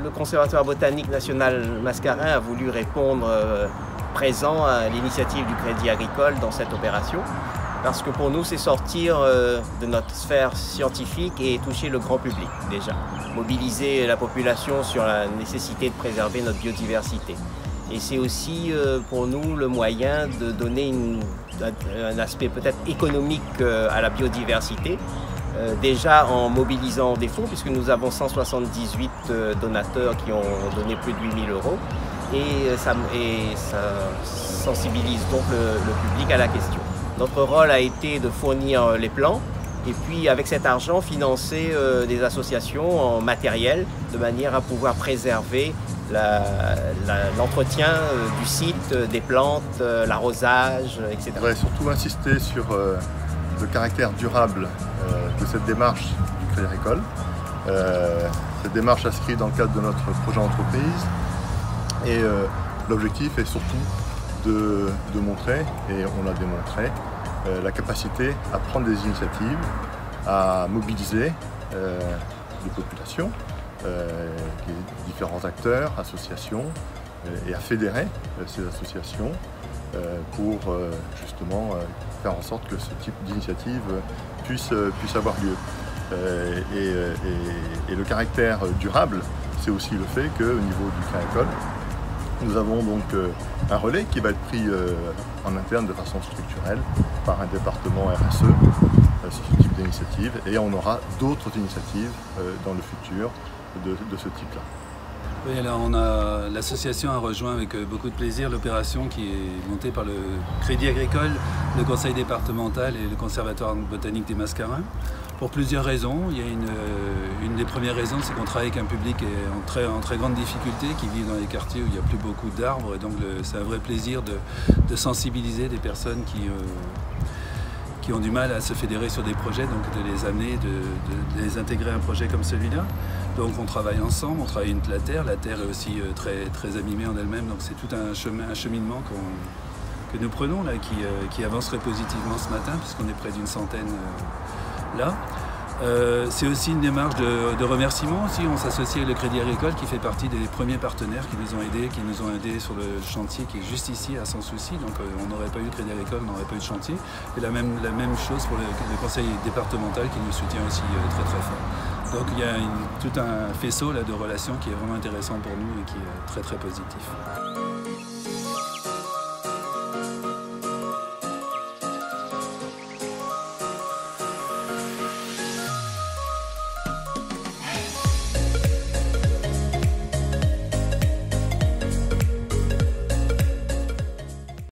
le Conservatoire botanique national Mascarin a voulu répondre présent à l'initiative du Crédit Agricole dans cette opération, parce que pour nous c'est sortir de notre sphère scientifique et toucher le grand public déjà, mobiliser la population sur la nécessité de préserver notre biodiversité. Et c'est aussi pour nous le moyen de donner un aspect peut-être économique à la biodiversité, déjà en mobilisant des fonds, puisque nous avons 178 donateurs qui ont donné plus de 8 000 €. Et ça sensibilise donc le public à la question. Notre rôle a été de fournir les plans et puis avec cet argent financer des associations en matériel de manière à pouvoir préserver l'entretien du site, des plantes, l'arrosage, etc. Je voudrais surtout insister sur le caractère durable de cette démarche du Crédit Agricole. Cette démarche s'inscrit dans le cadre de notre projet entreprise. Et l'objectif est surtout de montrer, et on l'a démontré, la capacité à prendre des initiatives, à mobiliser les populations, les différents acteurs, associations, et à fédérer ces associations pour justement faire en sorte que ce type d'initiative puisse avoir lieu. Et le caractère durable, c'est aussi le fait qu'au niveau du Crédit Agricole, nous avons donc un relais qui va être pris en interne de façon structurelle par un département RSE sur ce type d'initiative, et on aura d'autres initiatives dans le futur de ce type-là. Oui, alors l'association a rejoint avec beaucoup de plaisir l'opération qui est montée par le Crédit Agricole, le Conseil départemental et le Conservatoire botanique des Mascarins. Pour plusieurs raisons. Il y a une des premières raisons, c'est qu'on travaille avec un public en très grande difficulté, qui vit dans les quartiers où il n'y a plus beaucoup d'arbres. Donc c'est un vrai plaisir de sensibiliser des personnes qui ont du mal à se fédérer sur des projets, donc de les amener, de les intégrer à un projet comme celui-là. Donc on travaille ensemble, on travaille la terre est aussi très abîmée en elle-même, donc c'est tout un cheminement que nous prenons là, qui avancerait positivement ce matin, puisqu'on est près d'une centaine là. C'est aussi une démarche de remerciement aussi. On s'associe avec le Crédit Agricole qui fait partie des premiers partenaires qui nous ont aidés sur le chantier qui est juste ici à Sans Souci. Donc on n'aurait pas eu le Crédit Agricole, on n'aurait pas eu de chantier. Et la même chose pour le conseil départemental qui nous soutient aussi très fort. Donc il y a tout un faisceau là, de relations qui est vraiment intéressant pour nous et qui est très positif.